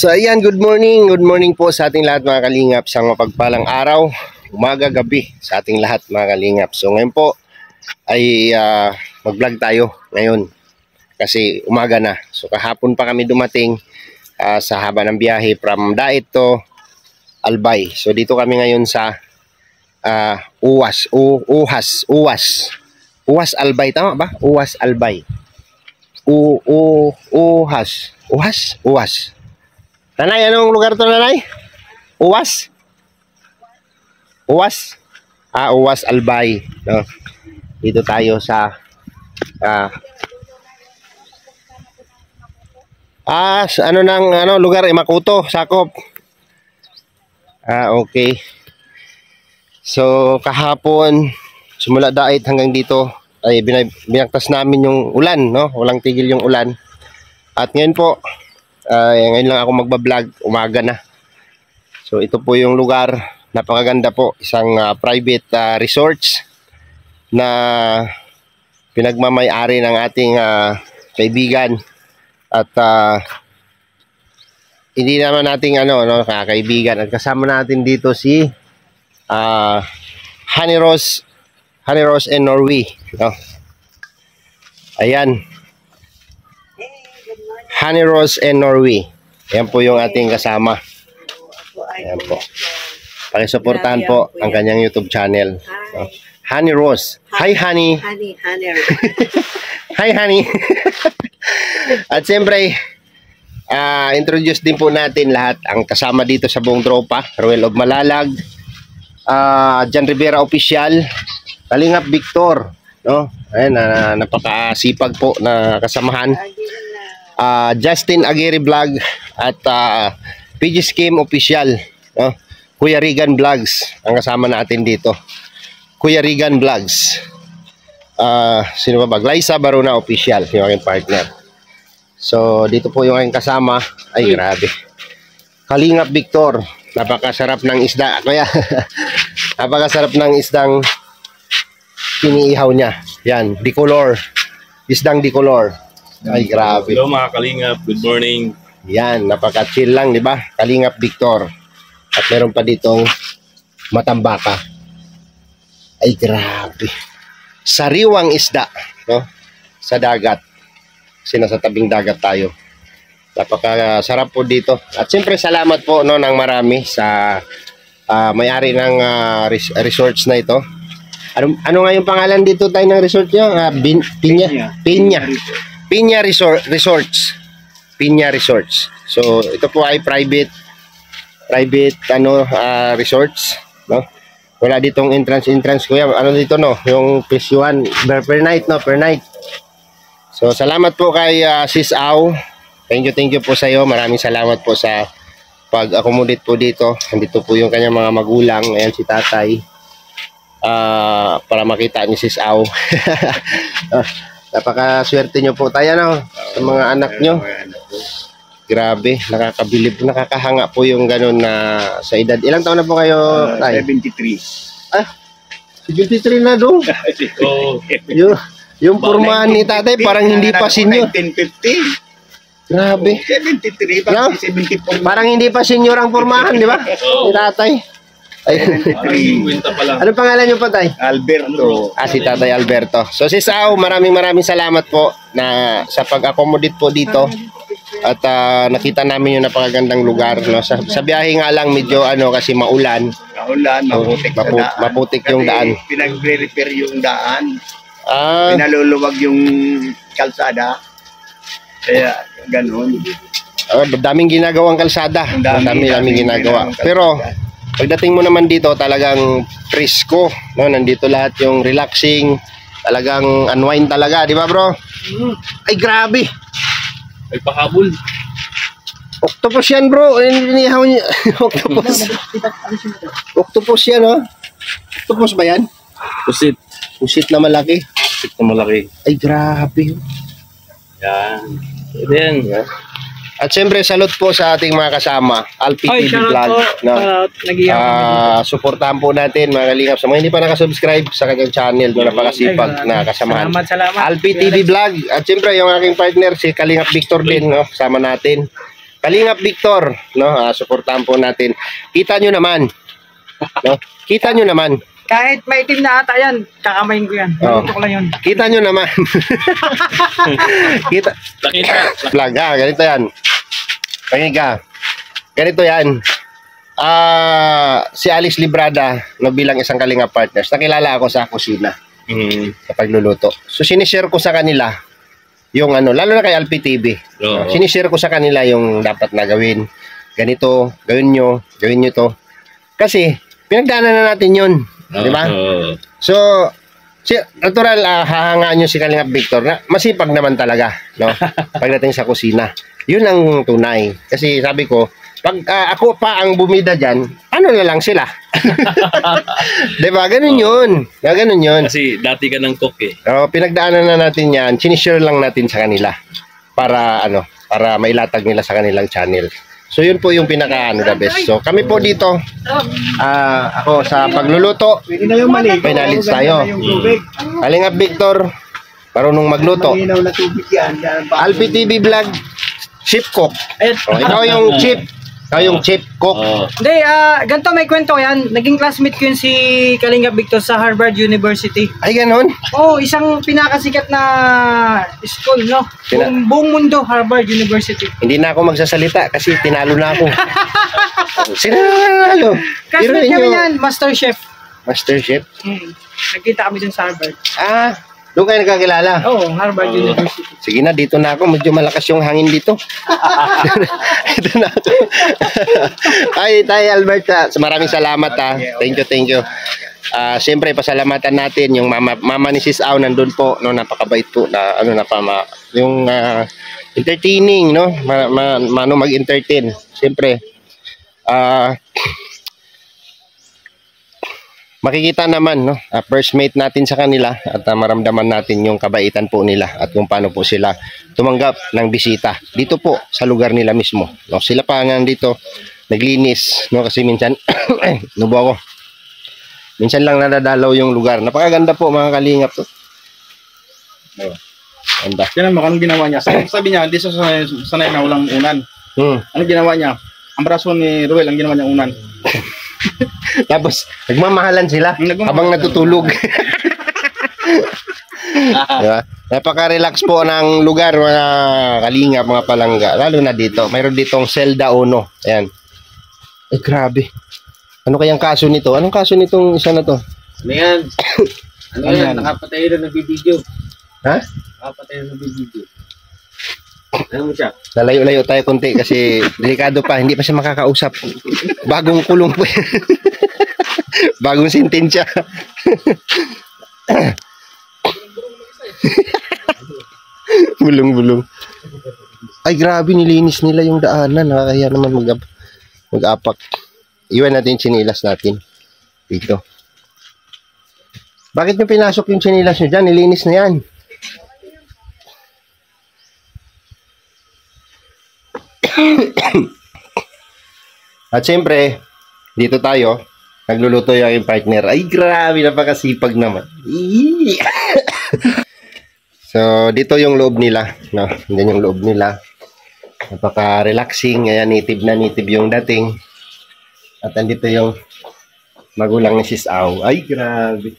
So ayan, good morning po sa ating lahat mga kalingap. Isang mapagpalang araw, umaga, gabi sa ating lahat mga kalingap. So ngayon po ay mag-vlog tayo ngayon kasi umaga na. So kahapon pa kami dumating sa haba ng biyahe from Dait to Albay. So dito kami ngayon sa Uwas Albay, tama ba? Uwas Albay. Uwas. Nanay, anong lugar to, nanay? Uwas? Uwas? Uwas Albay. No? Dito tayo sa lugar, Makuto, sakop. Okay. So, kahapon, simula Dait hanggang dito, ay binaktas namin yung ulan, no? Walang tigil yung ulan. At ngayon po, ngayon lang ako magbablog, umaga na. So ito po yung lugar, napakaganda po, isang private resorts na pinagmamay-ari ng ating kaibigan. At hindi naman nating kaibigan, at kasama natin dito si Honey Rose and Norway, no? Ayan, Honey Rose and Norway. Ayan po yung ating kasama. Ayan po. Pakisuportahan po ang kanyang YouTube channel. So, Honey Rose. Hi, Honey. Honey. Hi, Honey. At siyempre, introduce din po natin lahat ang kasama dito sa buong tropa. Ruel of Malalag, Jan Rivera Official, Kalingap Victor, no? Ayan, napakasipag po na kasamahan. Justin Aguirre Vlog at PG Scheme Official, no? Kuya Regan Vlogs ang kasama natin dito. Kuya Regan Vlogs. Sino ba? Glyza Baruna Official, yung aking partner. So dito po yung aking kasama. Ay grabe, Kalingap Victor, napakasarap ng isda kuya. Napakasarap ng isdang iniihaw niya. Yan, dicolor, isdang dicolor. Ay grabe. Hello mga Kalingap, good morning. Yan, napaka-chill lang, di ba? Kalingap Victor. At meron pa ditong matambaka. Ay grabe. Sariwang isda, no? Sa dagat. Kasi nasa tabing dagat tayo. Napakasarap po dito. At siyempre salamat po, no, ng marami sa may-ari ng resorts na ito. Ano nga yung pangalan dito tayo ng resort nyo? Piña Resorts. Piña Resorts. So ito po ay private resorts, no? Wala ditong entrance kuya. Ano dito, no? Yung presyuhan per night, no? Per night. So salamat po kay Sis Au. Thank you po sa iyo. Maraming salamat po sa pag-accommodate po dito. Andito po yung kanyang mga magulang. Ayan si tatay. Para makita ni Sis Au. Napakaswerte nyo po tayo, no? Sa mga anak nyo. Grabe, nakakabilib, nakakahanga po yung ganun na sa edad. Ilang taon na po kayo, tay? 73. 73 na doon. Yung pormahan ni tatay parang hindi pa senior. 1950. Grabe. 73, No? 74. Parang hindi pa senior ang pormahan, di ba? Ni tatay. Ay, ano pangalan niyo po, tay? Alberto. Si tatay Alberto. So si Sao, maraming salamat po na sa pag-accommodate po dito. At nakita namin yung napakagandang lugar, no? Sa biyahe nga lang medyo kasi maulan. Maputik yung daan. Pinagre-repair yung daan. Pinaluluwag yung kalsada. Kaya ganun. Daming ginagawang kalsada. Daming ginagawa. Pero pagdating mo naman dito, talagang presko, no? Nandito lahat yung relaxing, talagang unwind talaga, di ba, bro? Ay grabe. Ay pahabol. Octopus yan, bro. Inihaw niya. Octopus. Octopus yan, oh. Octopus ba yan? Pusit na malaki. Ay grabe. Yan. Yan. At siyempre, salute po sa ating mga kasama, Alpi TV Vlog. Suportahan po natin mga kalingap. Sa mga hindi pa nakasubscribe sa kanyang channel, napakasipag na kasamahan. Salamat. Alpi TV Vlog. At siyempre, yung aking partner, si Kalingap Victor din, no? Kasama natin. Kalingap Victor, no? Suportahan po natin. Kita nyo naman. No? Kita nyo naman. Kahit maitim na ata yan, kakamayin ko yan. Oo. Luto ko lang yun. Kita nyo naman. Kita. Nakita. Vlog, ganito yan. Pakinig. Ganito yan. Si Alice Librada, no, bilang isang Kalingap Partners, nakilala ako sa kusina sa pagluluto. So, sinishare ko sa kanila yung lalo na kay Alpi TV. Oo. Sinishare ko sa kanila yung dapat na gawin. Ganito, gawin nyo to. Kasi, pinagdaanan na natin yun. Di ba? So, natural, hahangaan nyo si Kalingap Victor na masipag naman talaga, no? Pagdating sa kusina. Yun ang tunay. Kasi sabi ko, pag ako pa ang bumida dyan, ano na lang sila? Diba? Ganun yun. Ganun yun. Kasi dati ka ng cook eh. Pinagdaanan na natin yan. Sinishare lang natin sa kanila. Para mailatag nila sa kanilang channel. So, yun po yung the best. So, kami po dito, ako sa pagluluto, Pwede na yung mali. Finalist tayo. Kalingap Victor, marunong magluto. Malinaw na tubig yan. Alpi TV Vlog, chip cook. Ikaw yung chip. Ikaw yung chip cook. Hindi, ganito may kwento yan. Naging classmate ko yun si Kalingap Victor sa Harvard University. Ay, ganun. Oh, isang pinakasikat na school, no? Buong mundo, Harvard University. Hindi na ako magsasalita kasi tinalo na ako. Sino na nanalo? Classmate kami yan, Master Chef. Master Chef? Nagkita kami dun sa Harvard. Doon kayo nagkakilala? Oo, Harvard University. Sige na, dito na ako. Medyo malakas yung hangin dito. Dito na ako. Ay, tayo Albert. Maraming salamat. Thank you. Siyempre, pasalamatan natin yung mama ni Sis Au nandun po. No, napakabait po na yung entertaining, no? Mag-entertain. Siyempre, makikita naman, no, first mate natin sa kanila at maramdaman natin yung kabaitan po nila at kung paano po sila tumanggap ng bisita dito po sa lugar nila mismo, no. Sila pa nga dito naglinis, no, kasi minsan nubo ako. Minsan lang nadadalaw yung lugar. Napakaganda po mga Kalingap to. Ganda. Yan naman, anong ginawa niya? Sabi niya, hindi sa sanay na walang unan. Anong ginawa niya? Ang braso ni Ruel, ang ginawa niya unan. Tapos, nagmamahalan sila habang natutulog. Diba? Napaka-relax po ng lugar, mga Kalingap, mga palangga. Lalo na dito. Mayroon ditong Zelda Ono. Ayan. Ay, grabe. Ano kayang kaso nito? Anong kaso nitong isa na to? Ano yan? Ano yan? Nakapatay na nagbibideo. Ha? Nakapatay na nagbibideo. Ano mo siya? Lalayo-layo tayo konti kasi delikado pa. Hindi pa siya makakausap. Bagong kulong po. Bagong sentensya. Bulong-bulong. Ay, grabe, nilinis nila yung daanan. Nakakaya naman mag-apak. Iwan natin yung chinilas natin. Dito. Bakit nyo pinasok yung chinilas nyo dyan? Nilinis na yan. At siyempre, dito tayo, nagluluto yung partner. Ay, grabe, napakasipag naman. So, dito yung loob nila. No? Yan yung loob nila. Napaka-relaxing. Ayan, native na native yung dating. At andito yung magulang ni Sis Au. Ay, grabe.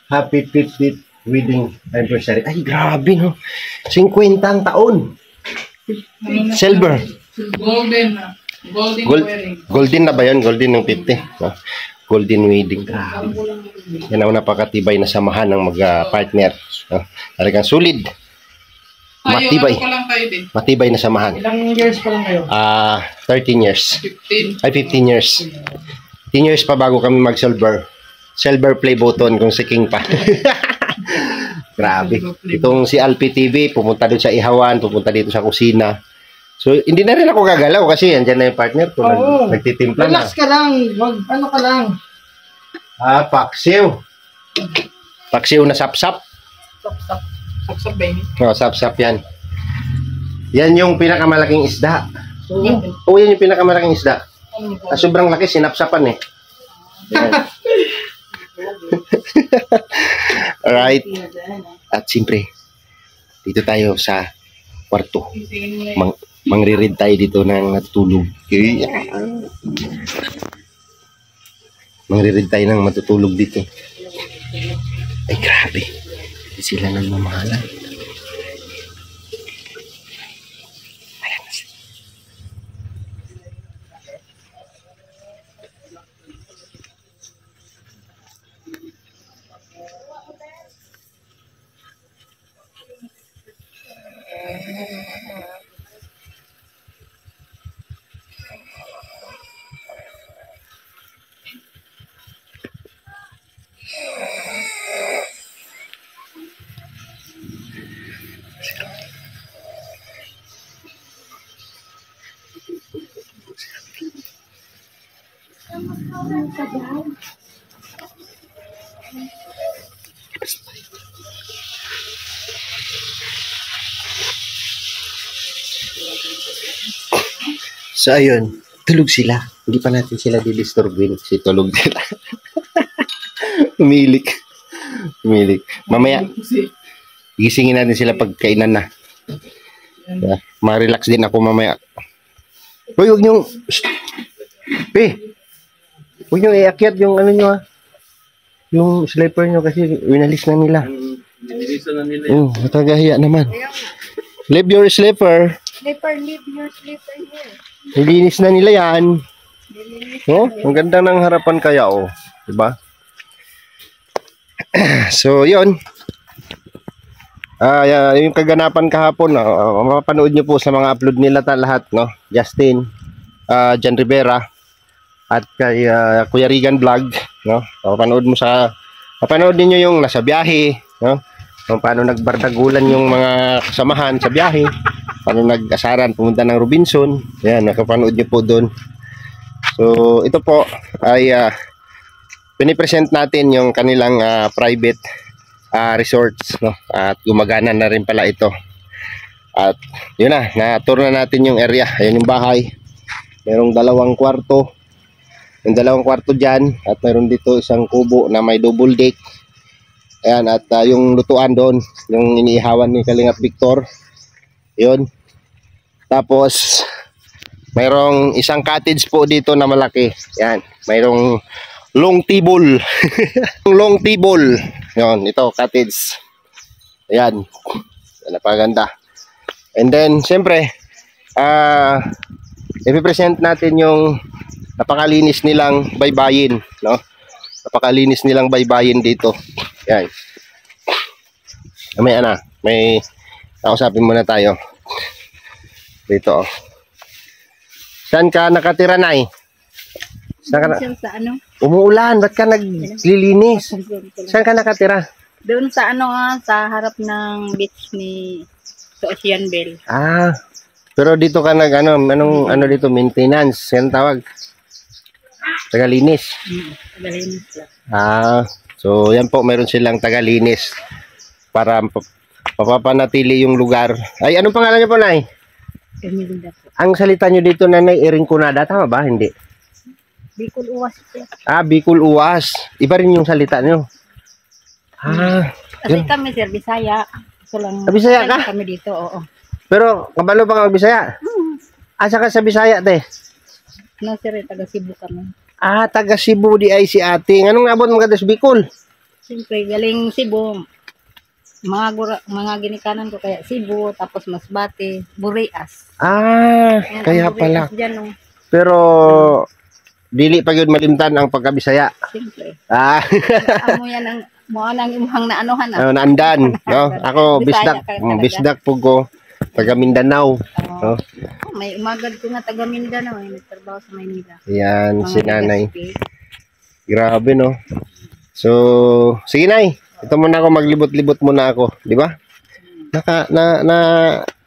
Happy 50th wedding anniversary. Ay, grabe, no? 50 ang taon. Silver. Golden wedding. Golden na ba yun? Golden ng 50. No? Golden wedding. Grabe. Yan ang napakatibay na samahan ng mag-partner. No? Talagang solid. Matibay. Ano pa lang kayo din? Matibay na samahan. Ilang years pa lang kayo? 13 years. 15. Ay, 15 years. 15 years pa bago kami mag-silver. Silver play button kung si King pa. Grabe. Itong si Alpi TV, pumunta doon sa Ihawan, pupunta dito sa kusina. So, hindi na rin ako gagalaw kasi andyan na yung partner ko. Oo. Nagtitimpla na. Relax ka lang. Wag, ano ka lang. Paksiw. Paksiw na sapsap. Stop. Saksak ba yun? Sapsap yan. Yan yung pinakamalaking isda. So, Yan yung pinakamalaking isda. Sobrang laki, sinapsapan eh. Yan. Alright. At siyempre, dito tayo sa kwarto. Mangre-read tayo dito ng natutulog. Okay. Mangre-read tayo ng matutulog dito. Ay, grabe. Hindi sila nagmamahalan. Ayan na sila. So ayun, tulog sila. Hindi pa natin sila didisturbin kasi tulog sila. Umilik. Umilik. Mamaya, gisingin natin sila pagkainan na. Yeah. Ma-relax din ako mamaya. Uy, huwag niyong... huwag niyong iakyat yung ano nyo ha. Yung sleeper nyo kasi winalis na nila. Nililisan na nila. Nakagahiya naman. Leave your sleeper. Leave your slipper here. Nilinis na nila yan. Oh, ang ganda ng harapan kaya oh. Diba? So, yun. Yung kaganapan kahapon, mapapanood nyo po sa mga upload nila lahat, no? Justin, Jan Rivera, at kay Kuya Regan Vlog, no? Mapapanood niyo yung nasa biyahe, no? Kung paano nagbardagulan yung mga kasamahan sa biyahe, paano nag-asaran, pumunta ng Robinson. Yan, nakapanood nyo po doon. So, ito po ay pinipresent natin yung kanilang private resorts, no? At gumagana na rin pala ito. At yun na, na-tour na natin yung area. Ayan yung bahay. Merong 2 kwarto. Yung 2 kwarto dyan. At meron dito isang kubo na may double deck. Ayan, at yung lutuan doon, yung iniihawan ni Kalingap Victor. Yun. Tapos, mayroong isang cottage po dito na malaki. Yan. Mayroong long table. Long table. Yun, ito, cottage. Ayan. Napaganda. And then, siyempre, ipipresent natin yung napakalinis nilang baybayin, no? Napakalinis nilang baybayin dito. Yan. May kausapin muna tayo. Dito. Saan ka nakatira, Nay? Saan ka Sa ano? Umuulan, ba't ka naglilinis? Saan ka nakatira? Doon sa ano sa harap ng beach ni Ocean Bell. Pero dito ka anong ano dito, maintenance, yan tawag. Tagalinis. Tagalinis lang. So yan po, meron silang tagalinis para mapapanatili yung lugar. Ay, anong pangalan niyo po, Nay? Emilinda po. Ang salita niyo dito, Nanay, Irinconada, tama ba? Hindi. Bicol Uwas po. Bicol Uwas. Iba rin yung salita niyo. Kasi kami, sir, Bisaya. So lang, Bisaya ka? Kami dito, oo. Pero, kabalo pa ka mag-Bisaya? Asa ka sa Bisaya, te? No, sir, taga Cebu kami. Taga Cebu di ay si ating. Anong nabot mga sa Bicol? Siyempre, galing Cebu. Mga ginikanan ko kaya Cebu, tapos Masbate, Burias. Kaya pala. Dyan, no? Pero, dili pa yun malimtan ang pagkabisaya. Siyempre. Amo yan ang imuhang na anuhan. Naandan. No? Ako, bisdak po ko. Taga Mindanao. No? May umagad ko na taga Mindanao. Nagtrabaho sa Maynila. Yan, si Nanay. Grabe, no? So, sige, Nay. Ito muna ako, maglibot-libot muna ako, di ba?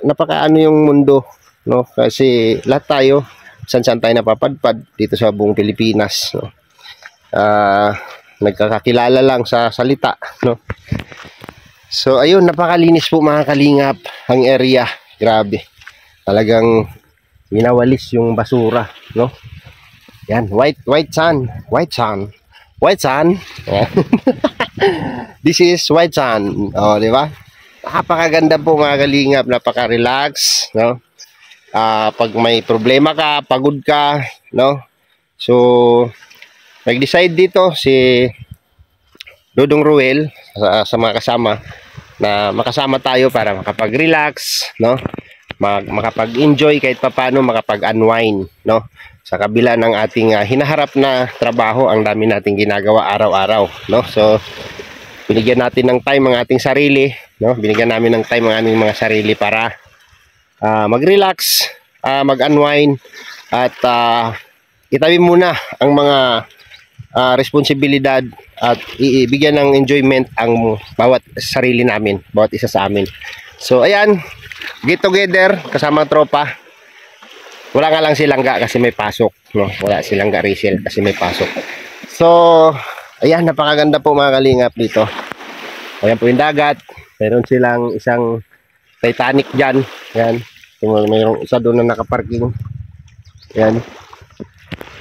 Napakaano yung mundo, no? Kasi lahat tayo, saan tayo napapadpad dito sa buong Pilipinas, no? Nagkakakilala lang sa salita, no? So ayun, napakalinis po mga kalingap ang area. Grabe. Talagang minawalis yung basura, no? Yan, white sand. This is white sand. Oh, di ba? Napakaganda po mga kalingap, napaka-relax, no? pag may problema ka, pagod ka, no? So, nag-decide dito si Dodong Ruel sa mga kasama na makasama tayo para makapag-relax, no? Makapag-enjoy kahit papaano, makapag-unwind, no? Sa kabila ng ating hinaharap na trabaho, ang dami nating ginagawa araw-araw, no? So, binigyan natin ng time ang ating sarili, no? Binigyan namin ng time ang aming mga sarili para mag-relax, mag-unwind, at itabi muna ang mga responsibilidad at ibigyan ng enjoyment ang bawat sarili namin, bawat isa sa amin. So, ayan, get together, kasama tropa. Wala nga lang si Langga kasi may pasok, no? Wala si Langga Rachel kasi may pasok. So, ayan, napakaganda po mga kalingap dito. Ayan po yung dagat. Meron silang isang Titanic dyan. Ayan. Mayroong isa doon na nakaparking. Ayan.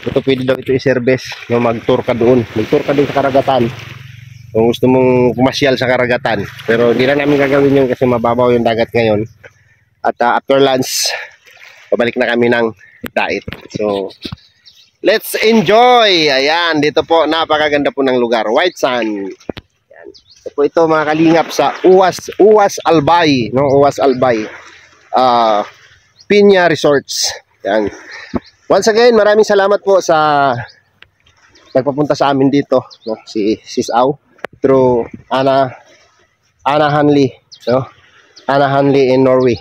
Ito pwede daw ito i-service. No, mag-tour ka doon. Mag-tour ka doon sa karagatan. Kung gusto mong pumasyal sa karagatan. Pero hindi na namin gagawin yun kasi mababaw yung dagat ngayon. At after lunch, pabalik na kami ng dait. So, let's enjoy! Ayan, dito po, napakaganda po ng lugar. White Sand. Ayan. Ito po ito mga kalingap sa Uwas Albay. No? Uwas Albay. Piña Resorts. Ayan. Once again, maraming salamat po sa nagpapunta sa amin dito. No? Si Sis Au. Through Anna Hanli. No? Anna Hanli in Norway.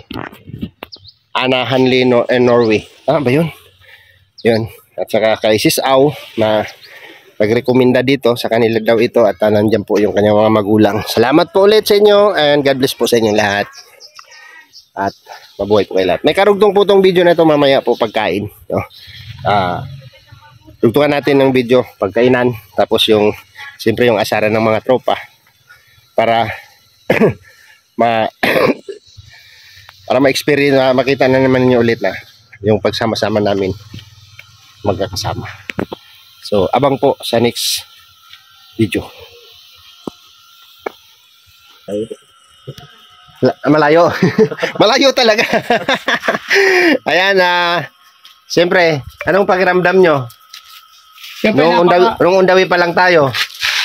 Anna Hanli in Norway. Ba yun? Yun. At saka kay Sis Au na nagrekomenda dito, sa kanila daw ito, at nandyan po yung kanyang mga magulang. Salamat po ulit sa inyo and God bless po sa inyo lahat. At mabuhay po kayo lahat. May karugtong po itong video na ito mamaya po pagkain. No? Rugtungan natin ng video pagkainan, tapos yung siyempre yung asaran ng mga tropa para para ma-experience, makita na naman niyo ulit na yung pagsama-sama namin magkakasama. So, abang po sa next video. Malayo. Malayo talaga. Ayan, siyempre, anong pakiramdam nyo? Siyempre, Nung undawi pa lang tayo.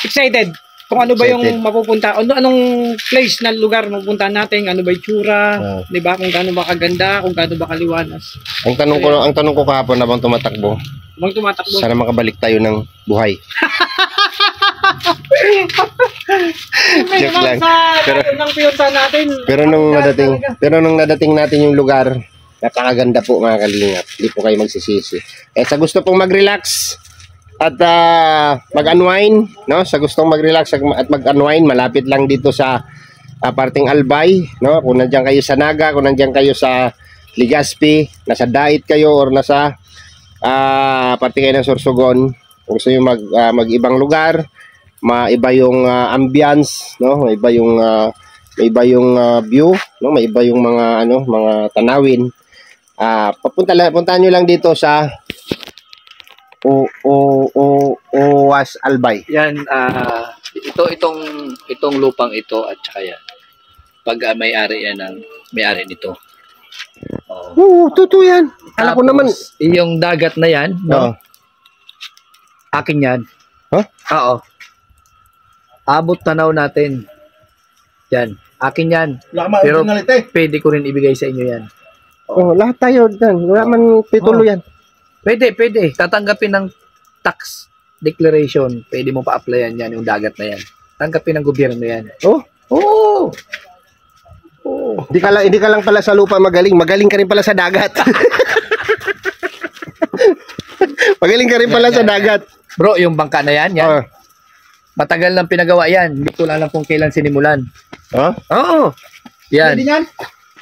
excited. Kung ano ba yung Excited. mapupunta, anong place na lugar mapupuntahan natin, ano ba yung tsura, di ba? Kung gaano ba kaganda, kung gaano ba kaliwanas. Ang tanong ko kahapon habang tumatakbo, Habang tumatakbo. sana makabalik tayo ng buhay. Joke lang. Pero- Ng piyota natin. Pero nung nadating natin yung lugar, napakaganda po mga kalingap. Hindi po kayo magsisisi. Sa gusto pong mag-relax at mag-unwind, no? Sa gustong mag-relax at mag-unwind, malapit lang dito sa parting Albay, no? Kung nandiyan kayo sa Naga, kung nandiyan kayo sa Legazpi, nasa Dait kayo or nasa parte kayo ng Sorsogon, kung gusto nyo mag-ibang lugar, maiba yung ambience, no? Maiba yung view, no? Maiba yung mga tanawin. Puntahan nyo lang dito sa Uwas Albay. Yan, itong lupang ito at saka yan. Pag may-ari yan ng may-ari nito. Oo, totoo yan. Alam ko naman. Yung dagat na yan, no? Akin yan. Huh? Oo. Abot tanaw natin. Yan. Akin yan. Pero pwede ko rin ibigay sa inyo yan. Oh, lahat tayo dyan. Wala man titulo yan. Pwede. Tatanggapin ng tax declaration. Pwede mo pa-applyan yan, yung dagat na yan. Tanggapin ng gobyerno yan. Oh, Oo. hindi ka lang pala sa lupa magaling. Magaling ka rin pala sa dagat. Magaling ka rin pala sa dagat. Bro, yung bangka na yan, Oh. matagal nang pinagawa yan. Hindi ko lang kung kailan sinimulan. Oh? Oo. Yan. Pwede yan?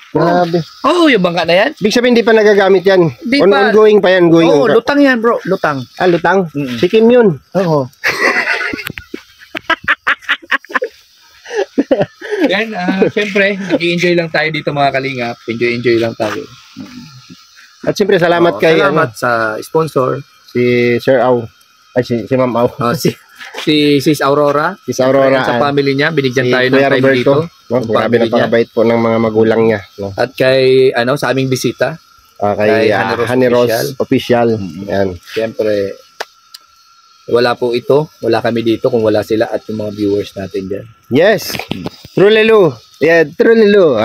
Grabe. Oo, yung bangka na yan. Ibig sabihin, hindi pa nagagamit yan. Di pa. Ongoing pa yan. Oo, lutang yan, bro. Lutang. Lutang. Mm-mm. Sikim yun. Oo. Yan, siyempre, nag-enjoy lang tayo dito mga kalingap. Enjoy lang tayo. At siyempre, salamat kay Salamat sa sponsor. si Sir Au. Ay, si Ma'am Au. Si Sis Aurora. Si Aurora. Sa family niya, binigyan si tayo ng Kuya time Roberto. dito. No? Yung Grabe family na pagkabait po ng mga magulang niya. No? At kay, sa aming bisita, Kay Honey Rose Official. Yan. Siyempre, wala po ito. Wala kami dito kung wala sila at yung mga viewers natin dyan. Yes. True Lulu. Yeah, True Lulu.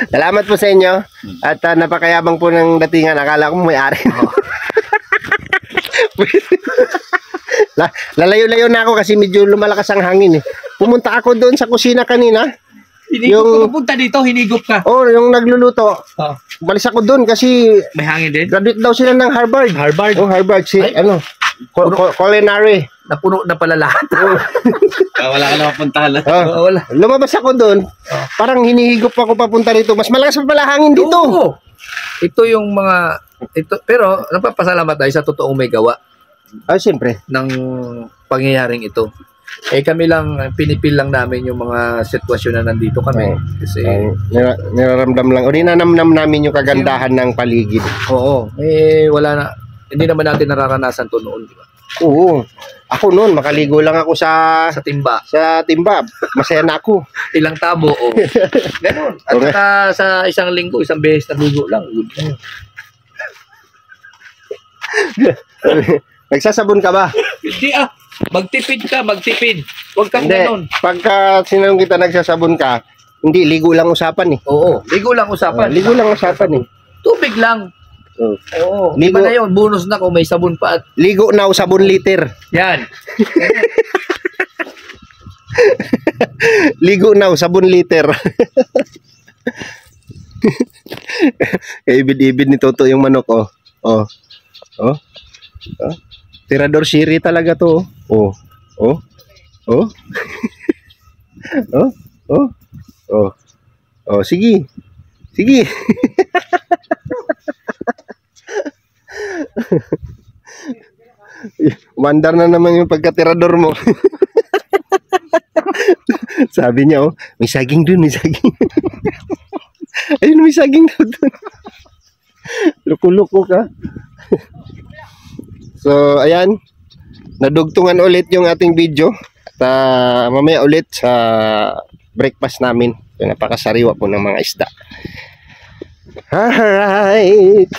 Salamat po sa inyo. At napakayabang po ng datingan. Akala ko may-ari. Lalayo-layo na ako kasi medyo lumalakas ang hangin eh. Pumunta ako doon sa kusina kanina. Hinigop ka pupunta dito, hinigop ka. Oh, yung nagluluto. Balis ako doon kasi May hangin din? graduate daw sila ng Harvard. Harvard. Oh, Harvard. Culinary. Napuno na pala lahat. Wala ka na mapuntahan. Wala. Lumabas ako doon. Parang hinihigop ako papunta rito. Mas malakas pa pala hangin dito. Oo. Ito yung mga... pero napapasalamat tayo sa totoong may gawa Siyempre. ng pangyayaring ito. Kami lang, pinipil lang namin yung mga sitwasyon na nandito kami. Kasi, Niraramdam lang. O ninanamnam namin yung kagandahan ng paligid. oo, wala na. Hindi naman natin nararanasan to noon, di ba? Oo. Ako noon, makaligo lang ako sa timba. Masaya na ako. Ilang tabo, o. Ganun. At Okay. saka sa isang linggo, isang beses na ligo lang. Good na yun. Nagsasabon ka ba? Hindi magtipid ka, magtipid. Huwag kang Hindi. ganun. Pagka sinanong kita nagsasabon ka, hindi, ligo lang usapan eh. Oo, ligo lang usapan. Ligo lang usapan eh. Tubig lang. Oo, Ligo. iba na yun. Bonus na kung may sabon pa at Ligo na sabon liter. yan. Ligo na sabon liter. Ibid-ibid ni Toto yung manok, oh. Oh. Oh. Oh. Tirador Siri talaga to. Oh. Oh. Oh. Oh. Oh. Oh. Oh, sige. Sige. Mandar na naman yung pagkatirador mo. Sabi niya, oh, may saging dun, may saging. Ayun, may saging daw dun. Luko-luko ka. So, ayan. Nadugtungan ulit yung ating video. At mamaya ulit sa breakfast namin. Napakasariwa po ng mga isda. Alright.